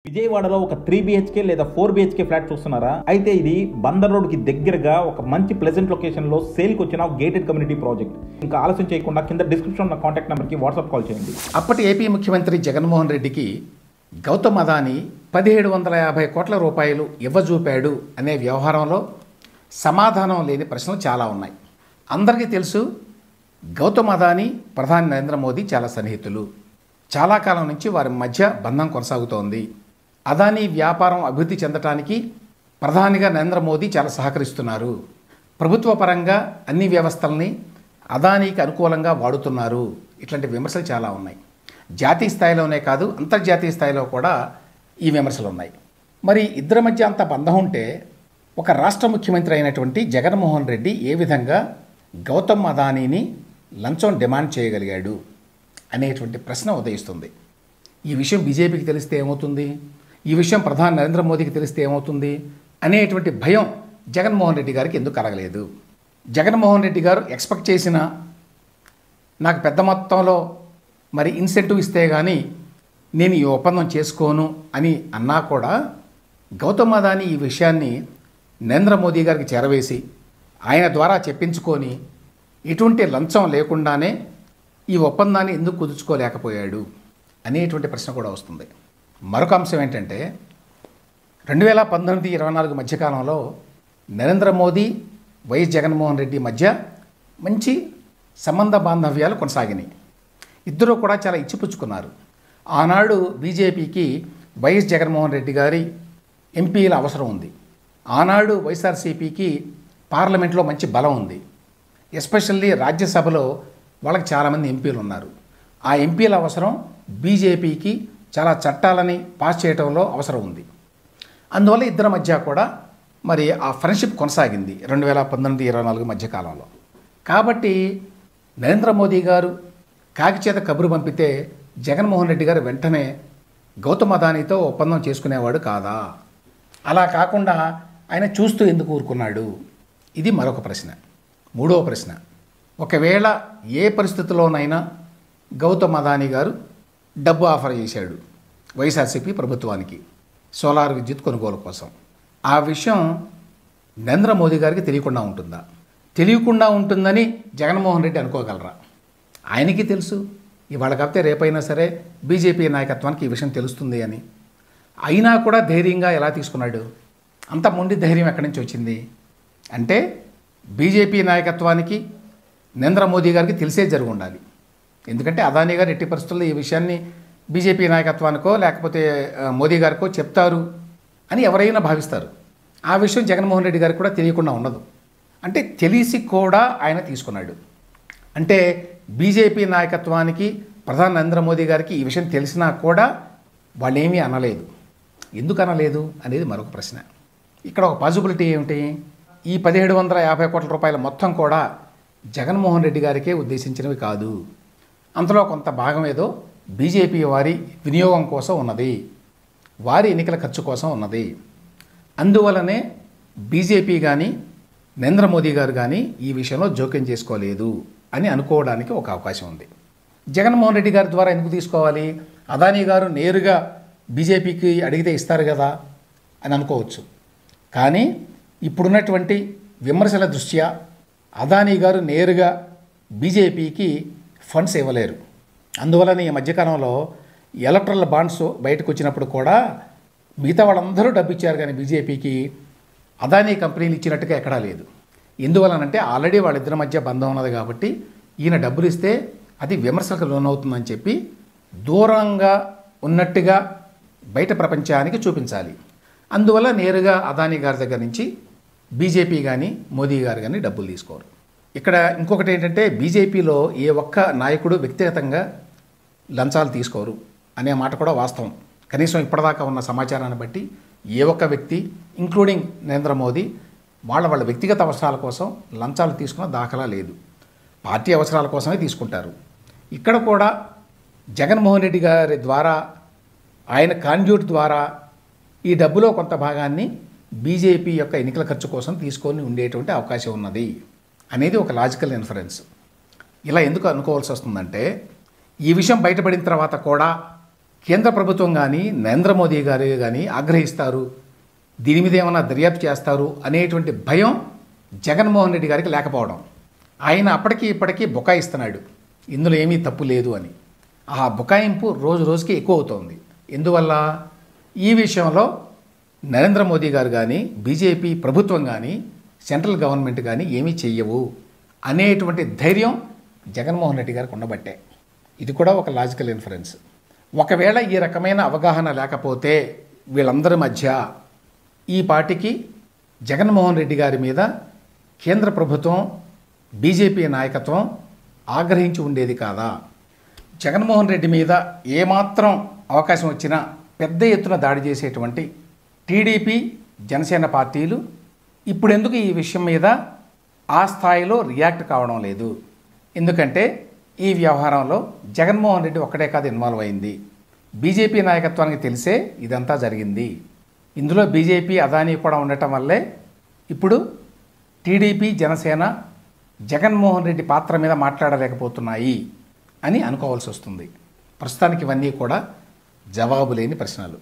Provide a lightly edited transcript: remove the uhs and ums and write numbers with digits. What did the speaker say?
విజయవాడలో ఒక 3 BHK లేదా 4 BHK ఫ్లాట్ చూస్తున్నారా? అయితే ఇది బందర్ రోడ్ కి దగ్గరగా ఒక మంచి ప్లెజెంట్ లొకేషన్ లో సేల్ కి వచ్చిన గేటెడ్ కమ్యూనిటీ ప్రాజెక్ట్. ఇంకా ఆలస్యం చేయకుండా కింద డిస్క్రిప్షన్ ఉన్న కాంటాక్ట్ నెంబర్ కి వాట్సాప్ కాల్ చేయండి. అప్పటి ఏపీ ముఖ్యమంత్రి జగన్మోహన్ రెడ్డికి గౌతమ్ అదానీ 1750 కోట్ల రూపాయలు ఇవ్వజూపాడు అనే వ్యవహారంలో సమాధానం లేని ప్రశ్నలు చాలా ఉన్నాయి. అందరికీ తెలుసు, గౌతమ్ అదానీ ప్రధాని నరేంద్ర మోదీ చాలా సన్నిహితులు. చాలా కాలం నుంచి వారి మధ్య బంధం కొనసాగుతోంది. అదానీ వ్యాపారం అభివృద్ధి చెందటానికి ప్రధానిగా నరేంద్ర మోదీ చాలా సహకరిస్తున్నారు. ప్రభుత్వ పరంగా అన్ని వ్యవస్థల్ని అదానీకి అనుకూలంగా వాడుతున్నారు. ఇట్లాంటి విమర్శలు చాలా ఉన్నాయి. జాతీయ స్థాయిలోనే కాదు, అంతర్జాతీయ స్థాయిలో కూడా ఈ విమర్శలు ఉన్నాయి. మరి ఇద్దరి మధ్య అంత బంధం ఉంటే ఒక రాష్ట్ర ముఖ్యమంత్రి అయినటువంటి జగన్మోహన్ రెడ్డి ఏ విధంగా గౌతమ్ అదానీని లంచం డిమాండ్ చేయగలిగాడు అనేటువంటి ప్రశ్న ఉదయిస్తుంది. ఈ విషయం బీజేపీకి తెలిస్తే ఏమవుతుంది, ఈ విషయం ప్రధాని నరేంద్ర మోదీకి తెలిస్తే ఏమవుతుంది అనేటువంటి భయం జగన్మోహన్ రెడ్డి గారికి ఎందుకు కలగలేదు. జగన్మోహన్ రెడ్డి గారు ఎక్స్పెక్ట్ చేసిన నాకు పెద్ద మొత్తంలో మరి ఇన్సెంటివ్ ఇస్తే కానీ నేను ఈ ఒప్పందం చేసుకోను అని అన్నా కూడా గౌతమ్ అదానీ ఈ విషయాన్ని నరేంద్ర మోదీ గారికి చేరవేసి ఆయన ద్వారా చెప్పించుకొని ఎటువంటి లంచం లేకుండానే ఈ ఒప్పందాన్ని ఎందుకు కుదుర్చుకోలేకపోయాడు అనేటువంటి ప్రశ్న కూడా వస్తుంది. మరొక అంశం ఏంటంటే 2019-24 మధ్యకాలంలో నరేంద్ర మోదీ వైఎస్ జగన్మోహన్ రెడ్డి మధ్య మంచి సంబంధ బాంధవ్యాలు కొనసాగినాయి. ఇద్దరూ కూడా చాలా ఇచ్చిపుచ్చుకున్నారు. ఆనాడు బీజేపీకి వైఎస్ జగన్మోహన్ రెడ్డి గారి ఎంపీల అవసరం ఉంది. ఆనాడు వైఎస్ఆర్సీపీకి పార్లమెంట్లో మంచి బలం ఉంది. ఎస్పెషల్లీ రాజ్యసభలో వాళ్ళకి చాలామంది ఎంపీలు ఉన్నారు. ఆ ఎంపీల అవసరం బీజేపీకి చాలా చట్టాలని పాస్ చేయడంలో అవసరం ఉంది. అందువల్ల ఇద్దరి మధ్య కూడా మరి ఆ ఫ్రెండ్షిప్ కొనసాగింది 2019-24 మధ్యకాలంలో. కాబట్టి నరేంద్ర మోదీ గారు కాకి చేత కబురు పంపితే జగన్మోహన్ రెడ్డి గారు వెంటనే గౌతమ్ అదానీతో ఒప్పందం చేసుకునేవాడు కాదా? అలా కాకుండా ఆయన చూస్తూ ఎందుకు ఊరుకున్నాడు? ఇది మరొక ప్రశ్న. మూడవ ప్రశ్న, ఒకవేళ ఏ పరిస్థితుల్లోనైనా గౌతమ్ అదానీ గారు డబ్బు ఆఫర్ చేశాడు వైఎస్ఆర్సీపీ ప్రభుత్వానికి సోలార్ విద్యుత్ కొనుగోలు కోసం, ఆ విషయం నరేంద్ర మోదీ గారికి తెలియకుండా ఉంటుందా? తెలియకుండా ఉంటుందని జగన్మోహన్ రెడ్డి అనుకోగలరా? ఆయనకి తెలుసు, ఇవాళ కాకపోతే రేపైనా సరే బీజేపీ నాయకత్వానికి ఈ విషయం తెలుస్తుంది అని. అయినా కూడా ధైర్యంగా ఎలా తీసుకున్నాడు? అంత మొండి ధైర్యం ఎక్కడి నుంచి వచ్చింది అంటే బీజేపీ నాయకత్వానికి నరేంద్ర మోదీ గారికి తెలిసే జరిగి ఉండాలి. ఎందుకంటే అదానీ గారు ఎట్టి పరిస్థితుల్లో ఈ విషయాన్ని బీజేపీ నాయకత్వానికో లేకపోతే మోదీ గారికో చెప్తారు అని ఎవరైనా భావిస్తారు. ఆ విషయం జగన్మోహన్ రెడ్డి గారికి కూడా తెలియకుండా ఉండదు. అంటే తెలిసి కూడా ఆయన తీసుకున్నాడు. అంటే బీజేపీ నాయకత్వానికి ప్రధాని నరేంద్ర మోదీ గారికి ఈ విషయం తెలిసినా కూడా వాళ్ళు ఏమీ అనలేదు. ఎందుకు అనలేదు అనేది మరొక ప్రశ్న. ఇక్కడ ఒక పాజిబిలిటీ ఏమిటి? ఈ 1750 కోట్ల రూపాయల మొత్తం కూడా జగన్మోహన్ రెడ్డి గారికే ఉద్దేశించినవి కాదు. అంతలో కొంత భాగం ఏదో బీజేపీ వారి వినియోగం కోసం ఉన్నది, వారి ఎన్నికల ఖర్చు కోసం ఉన్నది. అందువలనే బీజేపీ కానీ నరేంద్ర మోదీ గారు కానీ ఈ విషయంలో జోక్యం చేసుకోలేదు అని అనుకోవడానికి ఒక అవకాశం ఉంది. జగన్మోహన్ రెడ్డి గారి ద్వారా ఎందుకు తీసుకోవాలి? అదానీ గారు నేరుగా బీజేపీకి అడిగితే ఇస్తారు కదా అని అనుకోవచ్చు. కానీ ఇప్పుడున్నటువంటి విమర్శల దృష్ట్యా అదానీ గారు నేరుగా బీజేపీకి ఫండ్స్ ఇవ్వలేరు. అందువలన ఈ మధ్యకాలంలో ఎలక్ట్రల్ బాండ్స్ బయటకు వచ్చినప్పుడు కూడా మిగతా వాళ్ళందరూ డబ్బు ఇచ్చారు, కానీ బీజేపీకి అదానీ కంపెనీలు ఇచ్చినట్టుగా ఎక్కడా లేదు. ఎందువలనంటే ఆల్రెడీ వాళ్ళిద్దరి మధ్య బంధం ఉన్నది కాబట్టి ఈయన డబ్బులు ఇస్తే అది విమర్శలకు లోనవుతుందని చెప్పి దూరంగా ఉన్నట్టుగా బయట ప్రపంచానికి చూపించాలి. అందువల్ల నేరుగా అదానీ గారి దగ్గర నుంచి బీజేపీ కానీ మోదీ గారు కానీ డబ్బులు తీసుకోరు. ఇక్కడ ఇంకొకటి ఏంటంటే బీజేపీలో ఏ ఒక్క నాయకుడు వ్యక్తిగతంగా లంచాలు తీసుకోరు అనే మాట కూడా వాస్తవం. కనీసం ఇప్పటిదాకా ఉన్న సమాచారాన్ని బట్టి ఏ ఒక్క వ్యక్తి ఇంక్లూడింగ్ నరేంద్ర మోదీ వాళ్ళ వ్యక్తిగత అవసరాల కోసం లంచాలు తీసుకున్న దాఖలా లేదు. పార్టీ అవసరాల కోసమే తీసుకుంటారు. ఇక్కడ కూడా జగన్మోహన్ రెడ్డి గారి ద్వారా ఆయన కాండ్యూట్ ద్వారా ఈ డబ్బులో కొంత భాగాన్ని బీజేపీ యొక్క ఎన్నికల ఖర్చు కోసం తీసుకొని ఉండేటువంటి అవకాశం ఉన్నది అనేది ఒక లాజికల్ ఇన్ఫరెన్స్. ఇలా ఎందుకు అనుకోవాల్సి వస్తుందంటే ఈ విషయం బయటపడిన తర్వాత కూడా కేంద్ర ప్రభుత్వం కానీ నరేంద్ర మోదీ గారు కానీ ఆగ్రహిస్తారు, దీని మీద ఏమైనా దర్యాప్తు చేస్తారు అనేటువంటి భయం జగన్మోహన్ రెడ్డి గారికి లేకపోవడం. ఆయన అప్పటికి ఇప్పటికీ బుకాయిస్తున్నాడు, ఇందులో ఏమీ తప్పు లేదు అని. ఆ బుకాయింపు రోజు రోజుకి ఎక్కువ అవుతోంది. ఎందువల్ల? ఈ విషయంలో నరేంద్ర మోదీ గారు కానీ బీజేపీ ప్రభుత్వం కానీ సెంట్రల్ గవర్నమెంట్ కానీ ఏమీ చెయ్యవు అనేటువంటి ధైర్యం జగన్మోహన్ రెడ్డి గారికి ఉండబట్టే. ఇది కూడా ఒక లాజికల్ ఇన్ఫరెన్స్. ఒకవేళ ఈ రకమైన అవగాహన లేకపోతే వీళ్ళందరి మధ్య ఈ పార్టీకి జగన్మోహన్ రెడ్డి గారి మీద కేంద్ర ప్రభుత్వం బీజేపీ నాయకత్వం ఆగ్రహించి ఉండేది కాదా? జగన్మోహన్ రెడ్డి మీద ఏమాత్రం అవకాశం వచ్చినా పెద్ద ఎత్తున దాడి చేసేటువంటి టీడీపీ జనసేన పార్టీలు ఇప్పుడెందుకు ఈ విషయం మీద ఆ స్థాయిలో రియాక్ట్ కావడం లేదు? ఎందుకంటే ఈ వ్యవహారంలో జగన్మోహన్ రెడ్డి ఒక్కడే కాదు ఇన్వాల్వ్ అయింది. బీజేపీ నాయకత్వానికి తెలిసే ఇదంతా జరిగింది. ఇందులో బీజేపీ అదానీ కూడా ఉండటం వల్లే ఇప్పుడు టీడీపీ జనసేన జగన్మోహన్ రెడ్డి పాత్ర మీద మాట్లాడలేకపోతున్నాయి అని అనుకోవాల్సి వస్తుంది. ప్రస్తుతానికి ఇవన్నీ కూడా జవాబు లేని ప్రశ్నలు.